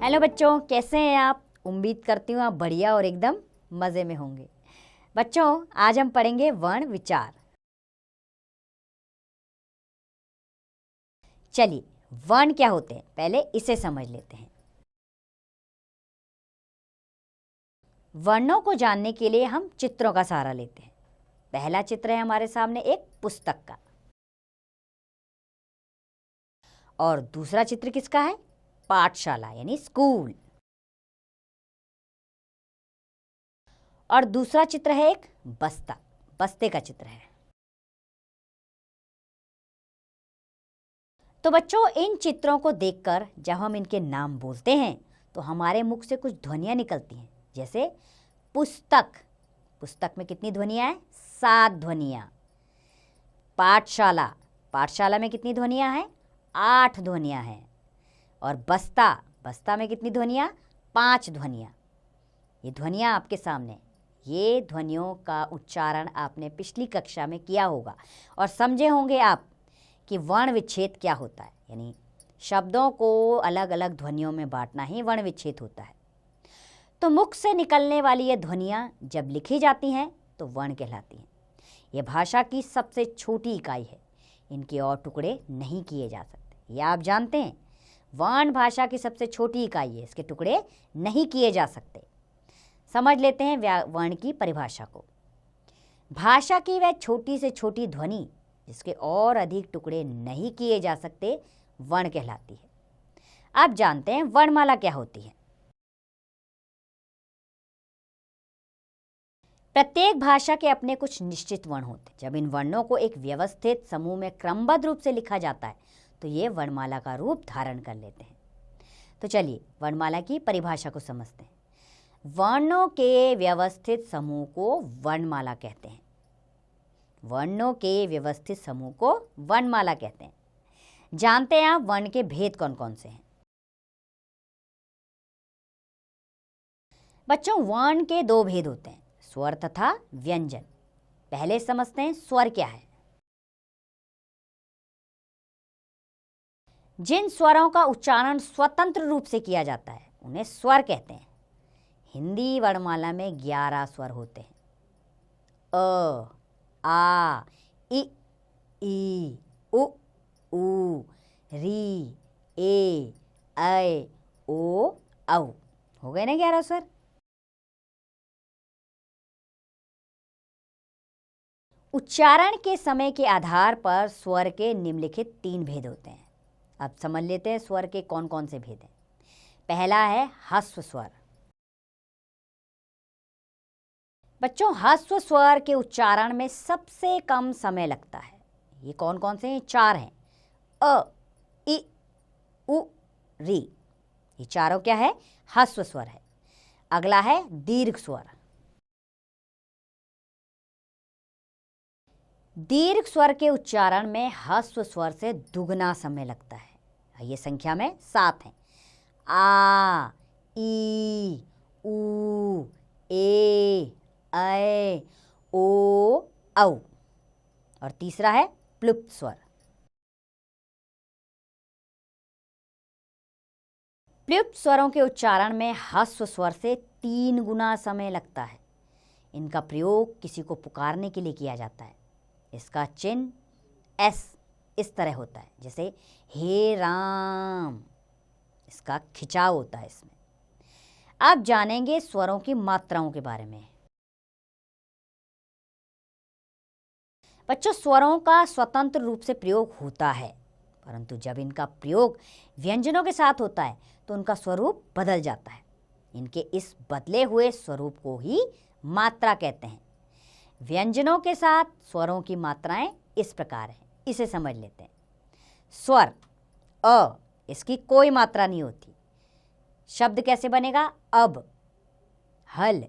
Hello बच्चों, कैसे हैं आप। उम्मीद करती हूँ आप बढ़िया और एकदम मज़े में होंगे। बच्चों, आज हम पढ़ेंगे वर्ण विचार। चलिए, वर्ण क्या होते हैं पहले इसे समझ लेते हैं। वर्णों को जानने के लिए हम चित्रों का सहारा लेते हैं। पहला चित्र है हमारे सामने एक पुस्तक का, और दूसरा चित्र किसका है? पाठशाला यानी स्कूल। और दूसरा चित्र है एक बस्ते का चित्र है। तो बच्चों, इन चित्रों को देखकर जब हम इनके नाम बोलते हैं तो हमारे मुख से कुछ ध्वनियाँ निकलती हैं। जैसे पुस्तक, पुस्तक में कितनी ध्वनियाँ हैं? 7 ध्वनियाँ। पाठशाला, पाठशाला में कितनी ध्वनियाँ हैं? 8 ध्वनियाँ हैं। और बस्ता में कितनी ध्वनियाँ? 5 ध्वनियाँ। ये ध्वनियाँ आपके सामने, ये ध्वनियों का उच्चारण आपने पिछली कक्षा में किया होगा और समझे होंगे आप कि वर्ण विच्छेद क्या होता है। यानी शब्दों को अलग अलग ध्वनियों में बांटना ही वर्ण विच्छेद होता है। तो मुख से निकलने वाली ये ध्वनियाँ जब लिखी जाती हैं तो वर्ण कहलाती हैं। ये भाषा की सबसे छोटी इकाई है, इनके और टुकड़े नहीं किए जा सकते। ये आप जानते हैं, वर्ण भाषा की सबसे छोटी इकाई है, इसके टुकड़े नहीं किए जा सकते। समझ लेते हैं वर्ण की परिभाषा को। भाषा की वह छोटी से छोटी ध्वनि जिसके और अधिक टुकड़े नहीं किए जा सकते वर्ण कहलाती है। आप जानते हैं वर्णमाला क्या होती है? प्रत्येक भाषा के अपने कुछ निश्चित वर्ण होते हैं। जब इन वर्णों को एक व्यवस्थित समूह में क्रमबद्ध रूप से लिखा जाता है तो ये वर्णमाला का रूप धारण कर लेते हैं। तो चलिए वर्णमाला की परिभाषा को समझते हैं। वर्णों के व्यवस्थित समूह को वर्णमाला कहते हैं। वर्णों के व्यवस्थित समूह को वर्णमाला कहते हैं। जानते हैं आप वर्ण के भेद कौन कौन से हैं? बच्चों, वर्ण के 2 भेद होते हैं, स्वर तथा व्यंजन। पहले समझते हैं स्वर क्या है। जिन स्वरों का उच्चारण स्वतंत्र रूप से किया जाता है उन्हें स्वर कहते हैं। हिंदी वर्णमाला में 11 स्वर होते हैं। अ, आ, इ, ई, उ, ऊ, री, ए, ऐ, ओ, औ। हो गए ना 11 स्वर। उच्चारण के समय के आधार पर स्वर के निम्नलिखित 3 भेद होते हैं। अब समझ लेते हैं स्वर के कौन कौन से भेद हैं। पहला है ह्रस्व स्वर। बच्चों, ह्रस्व स्वर के उच्चारण में सबसे कम समय लगता है। ये कौन कौन से हैं? 4 हैं। अ, इ, उ, री। ये चारों क्या है? ह्रस्व स्वर है। अगला है दीर्घ स्वर। दीर्घ स्वर के उच्चारण में ह्रस्व स्वर से दुगना समय लगता है। ये संख्या में 7 हैं। आ, ई, ऊ, ए, ऐ, ओ, औ। और तीसरा है प्लुप्त स्वर। प्लुप्त स्वरों के उच्चारण में ह्रस्व स्वर से 3 गुना समय लगता है। इनका प्रयोग किसी को पुकारने के लिए किया जाता है। इसका चिन्ह एस इस तरह होता है, जैसे हे राम। इसका खिंचाव होता है इसमें। अब जानेंगे स्वरों की मात्राओं के बारे में। बच्चों, स्वरों का स्वतंत्र रूप से प्रयोग होता है, परंतु जब इनका प्रयोग व्यंजनों के साथ होता है तो उनका स्वरूप बदल जाता है। इनके इस बदले हुए स्वरूप को ही मात्रा कहते हैं। व्यंजनों के साथ स्वरों की मात्राएं इस प्रकार हैं, इसे समझ लेते हैं। स्वर अ, इसकी कोई मात्रा नहीं होती। शब्द कैसे बनेगा? अब, हल।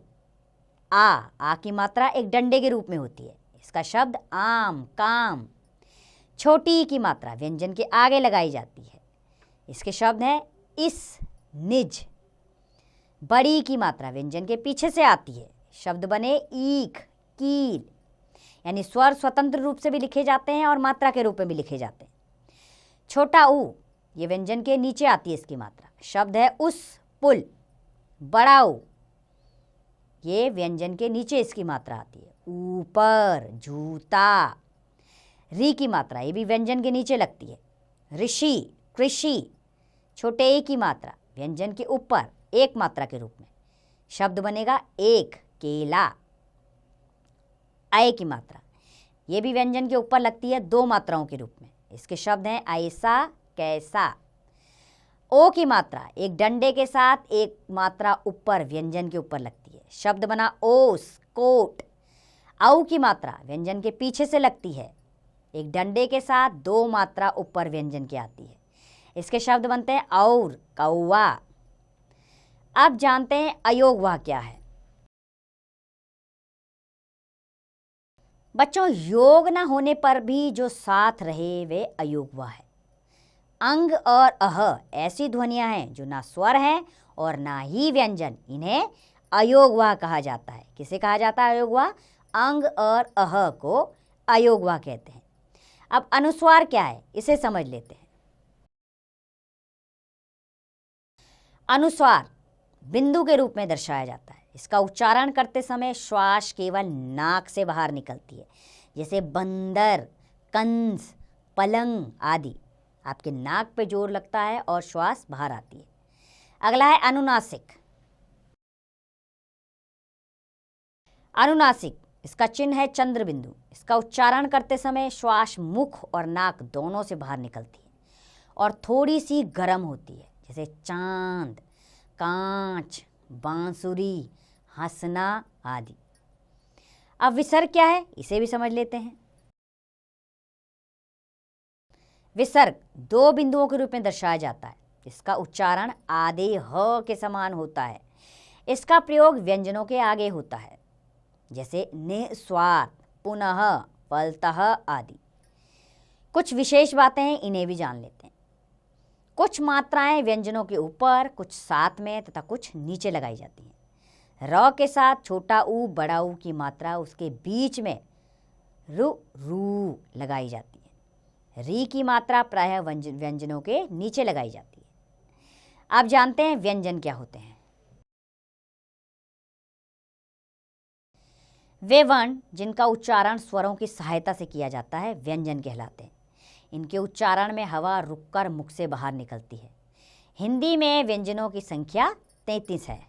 आ की मात्रा एक डंडे के रूप में होती है। इसका शब्द आम, काम। छोटी ई की मात्रा व्यंजन के आगे लगाई जाती है। इसके शब्द हैं इस, निज। बड़ी की मात्रा व्यंजन के पीछे से आती है। शब्द बने ईख, कील। यानी स्वर स्वतंत्र रूप से भी लिखे जाते हैं और मात्रा के रूप में भी लिखे जाते हैं। छोटा ऊ, ये व्यंजन के नीचे आती है इसकी मात्रा। शब्द है उस, पुल, बड़ा ऊ, ये व्यंजन के नीचे इसकी मात्रा आती है। ऊपर, जूता। री की मात्रा ये भी व्यंजन के नीचे लगती है। ऋषि, कृषि, छोटे ए की मात्रा व्यंजन के ऊपर एक मात्रा के रूप में। शब्द बनेगा एक, केला। आय की मात्रा ये भी व्यंजन के ऊपर लगती है दो मात्राओं के रूप में। इसके शब्द हैं ऐसा, कैसा। ओ की मात्रा एक डंडे के साथ एक मात्रा ऊपर व्यंजन के ऊपर लगती है। शब्द बना ओस, कोट। औ की मात्रा व्यंजन के पीछे से लगती है, एक डंडे के साथ दो मात्रा ऊपर व्यंजन के आती है। इसके शब्द बनते हैं और, कौवा। अब जानते हैं अयोगवाह क्या है। बच्चों, योग न होने पर भी जो साथ रहे वे अयोगवाह है। अंग और अह ऐसी ध्वनियां हैं जो ना स्वर हैं और ना ही व्यंजन, इन्हें अयोगवाह कहा जाता है। किसे कहा जाता है अयोगवाह? अंग और अह को अयोगवाह कहते हैं। अब अनुस्वार क्या है इसे समझ लेते हैं। अनुस्वार बिंदु के रूप में दर्शाया जाता है। इसका उच्चारण करते समय श्वास केवल नाक से बाहर निकलती है, जैसे बंदर, कंस, पलंग आदि। आपके नाक पे जोर लगता है और श्वास बाहर आती है। अगला है अनुनासिक। अनुनासिक इसका चिन्ह है चंद्र बिंदु। इसका उच्चारण करते समय श्वास मुख और नाक दोनों से बाहर निकलती है और थोड़ी सी गर्म होती है, जैसे चांद, कांच, बांसुरी, हंसना आदि। अब विसर्ग क्या है इसे भी समझ लेते हैं। विसर्ग दो बिंदुओं के रूप में दर्शाया जाता है। इसका उच्चारण आधे ह के समान होता है। इसका प्रयोग व्यंजनों के आगे होता है, जैसे निस्वार, पुनः, फलतः आदि। कुछ विशेष बातें हैं, इन्हें भी जान लेते हैं। कुछ मात्राएं व्यंजनों के ऊपर, कुछ साथ में तथा कुछ नीचे लगाई जाती हैं। र के साथ छोटा ऊ, बड़ा ऊ की मात्रा उसके बीच में रु, रू लगाई जाती है। री की मात्रा प्रायः व्यंजनों के नीचे लगाई जाती है। अब जानते हैं व्यंजन क्या होते हैं। वे वर्ण जिनका उच्चारण स्वरों की सहायता से किया जाता है व्यंजन कहलाते हैं। इनके उच्चारण में हवा रुककर मुख से बाहर निकलती है। हिंदी में व्यंजनों की संख्या 33 है।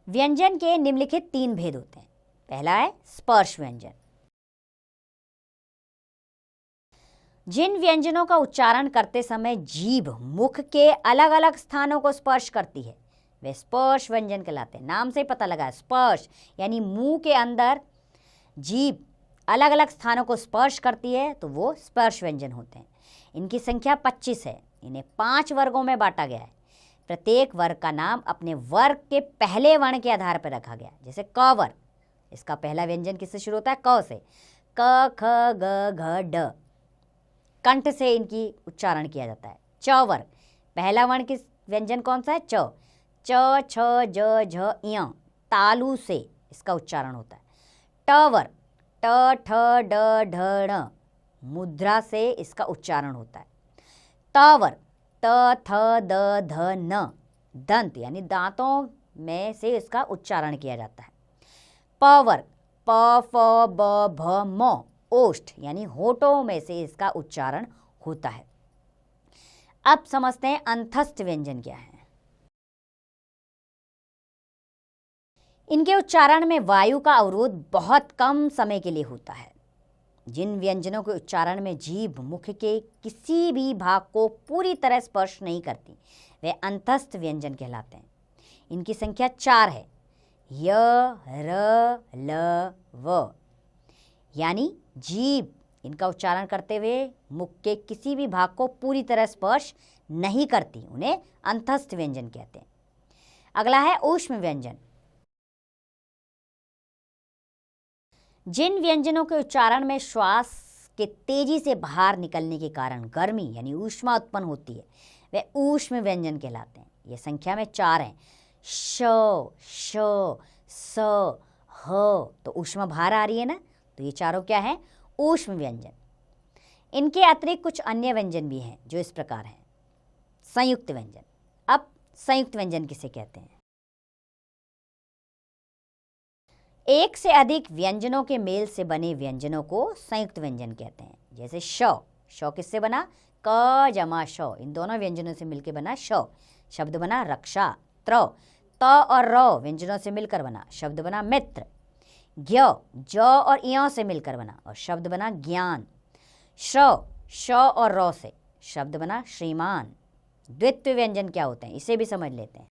व्यंजन के निम्नलिखित 3 भेद होते हैं। पहला है स्पर्श व्यंजन। जिन व्यंजनों का उच्चारण करते समय जीभ मुख के अलग अलग स्थानों को स्पर्श करती है वे स्पर्श व्यंजन कहलाते हैं। नाम से ही पता लगा, स्पर्श यानी मुंह के अंदर जीभ अलग अलग स्थानों को स्पर्श करती है तो वो स्पर्श व्यंजन होते हैं। इनकी संख्या 25 है। इन्हें 5 वर्गों में बांटा गया है। प्रत्येक वर्ग का नाम अपने वर्ग के पहले वर्ण के आधार पर रखा गया। जैसे क वर्ग, इसका पहला व्यंजन किससे शुरू होता है? क से। क, ख, ग, घ, ड कंठ से इनकी उच्चारण किया जाता है। च वर्ग, पहला वर्ण किस व्यंजन कौन सा है? च। च, छ, ज, झ, ञ तालु से इसका उच्चारण होता है। ट वर्ग, ट, ठ, ड, ढ, ण मुद्रा से इसका उच्चारण होता है। त वर्ग, त, थ, द, ध, न दंत यानी दांतों में से इसका उच्चारण किया जाता है। प वर्ग, प, फ, ब, भ, म ओष्ठ यानी होठों में से इसका उच्चारण होता है। अब समझते हैं अंतस्थ व्यंजन क्या है। इनके उच्चारण में वायु का अवरोध बहुत कम समय के लिए होता है। जिन व्यंजनों के उच्चारण में जीभ मुख के किसी भी भाग को पूरी तरह स्पर्श नहीं करती वे अंतस्थ व्यंजन कहलाते हैं। इनकी संख्या 4 है। य, र, ल, व यानी जीभ इनका उच्चारण करते हुए मुख के किसी भी भाग को पूरी तरह स्पर्श नहीं करती, उन्हें अंतस्थ व्यंजन कहते हैं। अगला है ऊष्म व्यंजन। जिन व्यंजनों के उच्चारण में श्वास के तेजी से बाहर निकलने के कारण गर्मी यानी ऊष्मा उत्पन्न होती है वे ऊष्म व्यंजन कहलाते हैं। ये संख्या में 4 हैं। श, श, स, ह तो ऊष्मा बाहर आ रही है ना, तो ये चारों क्या है? ऊष्म व्यंजन। इनके अतिरिक्त कुछ अन्य व्यंजन भी हैं जो इस प्रकार हैं। संयुक्त व्यंजन। अब संयुक्त व्यंजन किसे कहते हैं? एक से अधिक व्यंजनों के मेल से बने व्यंजनों को संयुक्त व्यंजन कहते हैं। जैसे श किससे बना? क जमा श, इन दोनों व्यंजनों से मिलकर बना श, शब्द बना रक्षा। त और र व्यंजनों से मिलकर बना, शब्द बना मित्र। ज और य से मिलकर बना और शब्द बना ज्ञान। श और र से शब्द बना श्रीमान। द्वित्व व्यंजन क्या होते हैं, इसे भी समझ लेते हैं।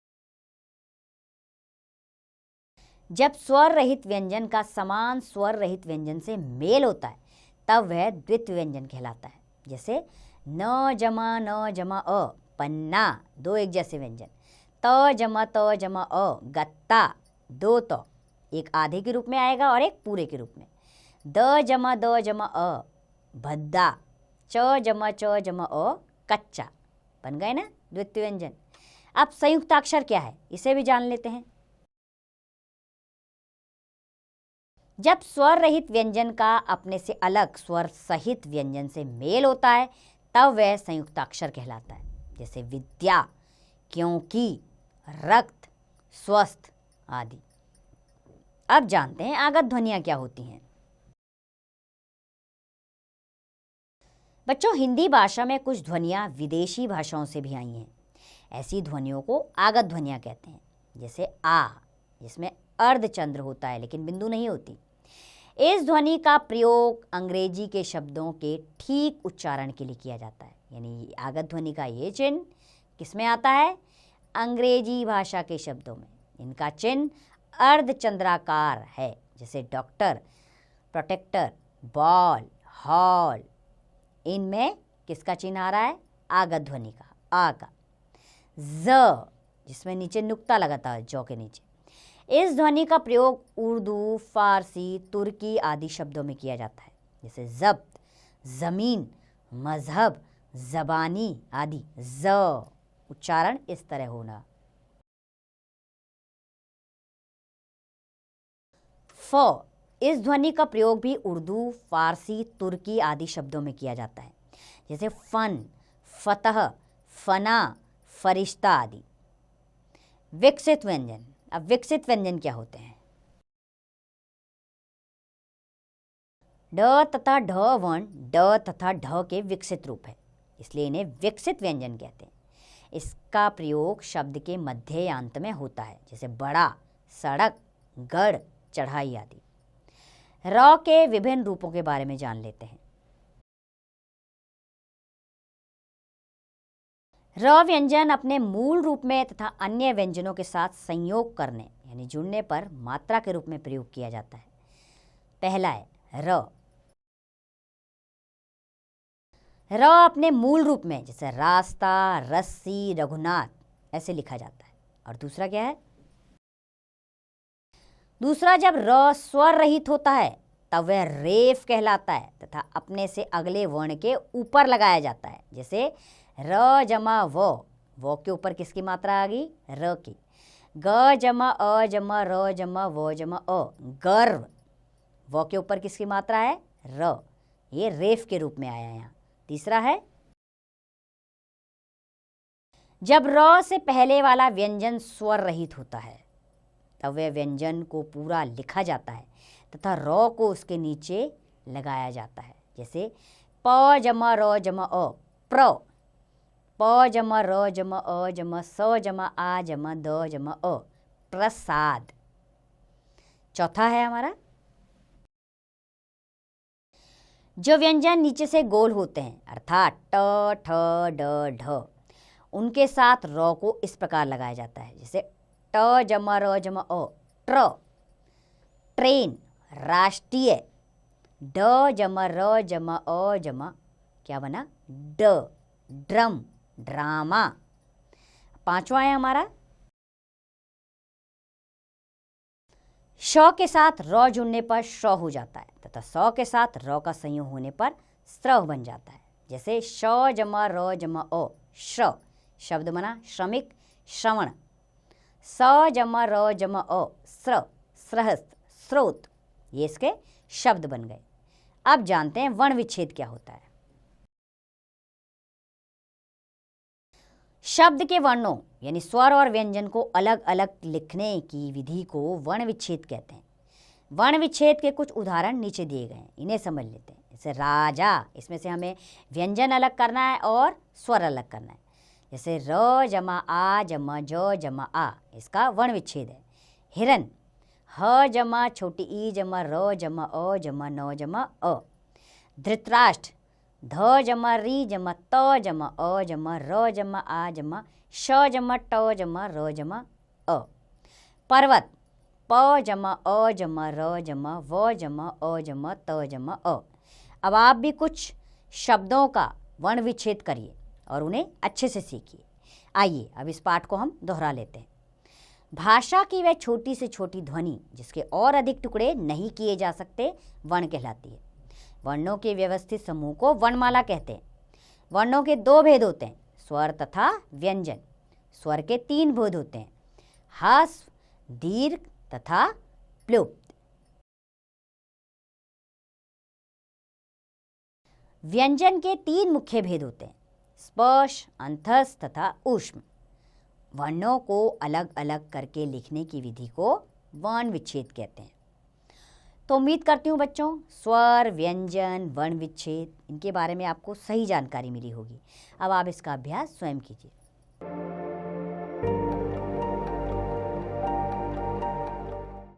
जब स्वर रहित व्यंजन का समान स्वर रहित व्यंजन से मेल होता है तब वह द्वित्व व्यंजन कहलाता है। जैसे न जमा अ, पन्ना, दो एक जैसे व्यंजन। त जमा अ, गत्ता, दो तो, एक आधे के रूप में आएगा और एक पूरे के रूप में। द जमा अ, भद्दा। च जमा अ, कच्चा। बन गए ना द्वित्व व्यंजन। अब संयुक्ताक्षर क्या है, इसे भी जान लेते हैं। जब स्वर रहित व्यंजन का अपने से अलग स्वर सहित व्यंजन से मेल होता है तब वह संयुक्ताक्षर कहलाता है। जैसे विद्या, क्योंकि, रक्त, स्वस्थ आदि। अब जानते हैं आगत ध्वनियां क्या होती हैं। बच्चों, हिंदी भाषा में कुछ ध्वनियां विदेशी भाषाओं से भी आई हैं। ऐसी ध्वनियों को आगत ध्वनियां कहते हैं। जैसे आ, जिसमें अर्धचंद्र होता है लेकिन बिंदु नहीं होती। इस ध्वनि का प्रयोग अंग्रेजी के शब्दों के ठीक उच्चारण के लिए किया जाता है। यानी आगत ध्वनि का ये चिन्ह किसमें आता है? अंग्रेजी भाषा के शब्दों में। इनका चिन्ह अर्धचंद्राकार है। जैसे डॉक्टर, प्रोटेक्टर, बॉल, हॉल। इनमें किसका चिन्ह आ रहा है? आगत ध्वनि का, आ का। ज, जिसमें नीचे नुक्ता लगाता है, जौ के नीचे। इस ध्वनि का प्रयोग उर्दू, फारसी, तुर्की आदि शब्दों में किया जाता है। जैसे जब्त, जमीन, मजहब, जबानी आदि। ज उच्चारण इस तरह होना। फ, इस ध्वनि का प्रयोग भी उर्दू, फारसी, तुर्की आदि शब्दों में किया जाता है। जैसे फन, फतह, फना, फरिश्ता आदि। विकसित व्यंजन। अब विकसित व्यंजन क्या होते हैं? ड तथा ढ वर्ण ड तथा ढ के विकसित रूप है, इसलिए इन्हें विकसित व्यंजन कहते हैं। इसका प्रयोग शब्द के मध्य या अंत में होता है। जैसे बड़ा, सड़क, गढ़, चढ़ाई आदि। र के विभिन्न रूपों के बारे में जान लेते हैं। र व्यंजन अपने मूल रूप में तथा अन्य व्यंजनों के साथ संयोग करने यानी जुड़ने पर मात्रा के रूप में प्रयोग किया जाता है। पहला है र। र अपने मूल रूप में जैसे रास्ता, रस्सी, रघुनाथ ऐसे लिखा जाता है। और दूसरा क्या है? दूसरा, जब र स्वर रहित होता है तब वह रेफ कहलाता है तथा अपने से अगले वर्ण के ऊपर लगाया जाता है। जैसे र जमा वो के ऊपर किसकी मात्रा आ गई? र की। ग जमा अ जमा र जमा वो जमा अ, गर्व। वो के ऊपर किसकी मात्रा है? र। ये रेफ के रूप में आया यहाँ। तीसरा है, जब र से पहले वाला व्यंजन स्वर रहित होता है तब वह व्यंजन को पूरा लिखा जाता है तथा र को उसके नीचे लगाया जाता है। जैसे प जमा र जमा अ, प्र। प जमा र जमा अ जमा स जमा आ जमा द जमा अ, प्रसाद। चौथा है हमारा, जो व्यंजन नीचे से गोल होते हैं अर्थात ट, ठ, ड, ढ, उनके साथ र को इस प्रकार लगाया जाता है। जैसे ट जमा र जमा अ, ट्र, ट्रेन, राष्ट्रीय। ड जमा र जमा अ जमा क्या बना? ड, ड्रम, ड्रामा। पांचवा है हमारा, श के साथ र जुड़ने पर श हो जाता है तथा स के साथ र का संयोग होने पर स्र बन जाता है। जैसे श जमा र जमा अ, श्र, शब्द बना श्रमिक, श्रवण। स जमा र जमा अ, स्र, स्रहस्थ, स्रोत। ये इसके शब्द बन गए। अब जानते हैं वर्ण विच्छेद क्या होता है। शब्द के वर्णों यानी स्वर और व्यंजन को अलग अलग लिखने की विधि को वर्ण विच्छेद कहते हैं। वर्ण विच्छेद के कुछ उदाहरण नीचे दिए गए हैं, इन्हें समझ लेते हैं। जैसे राजा, इसमें से हमें व्यंजन अलग करना है और स्वर अलग करना है। जैसे र जमा आ जमा ज जमा आ, इसका वर्ण विच्छेद है। हिरन, ह जमा छोटी ई जमा र जमा अ जमा न जमा अ। धृतराष्ट्र, ध जमा री जमा त जमा अ जमा र जमा आ जमा श जमा ट जमा र जमा अ। पर्वत, प जमा अ जमा र जमा व जमा अ जमा त जमा अ। अब आप भी कुछ शब्दों का वर्ण विच्छेद करिए और उन्हें अच्छे से सीखिए। आइए अब इस पाठ को हम दोहरा लेते हैं। भाषा की वह छोटी से छोटी ध्वनि जिसके और अधिक टुकड़े नहीं किए जा सकते वर्ण कहलाती है। वर्णों के व्यवस्थित समूह को वर्णमाला कहते हैं। वर्णों के दो भेद होते हैं, स्वर तथा व्यंजन। स्वर के तीन भेद होते हैं, ह्रस्व, दीर्घ तथा प्लुप्त। व्यंजन के तीन मुख्य भेद होते हैं, स्पर्श, अंतस्थ तथा ऊष्म। वर्णों को अलग अलग करके लिखने की विधि को वर्ण विच्छेद कहते हैं। तो उम्मीद करती हूँ बच्चों, स्वर, व्यंजन, वर्ण विच्छेद, इनके बारे में आपको सही जानकारी मिली होगी। अब आप इसका अभ्यास स्वयं कीजिए।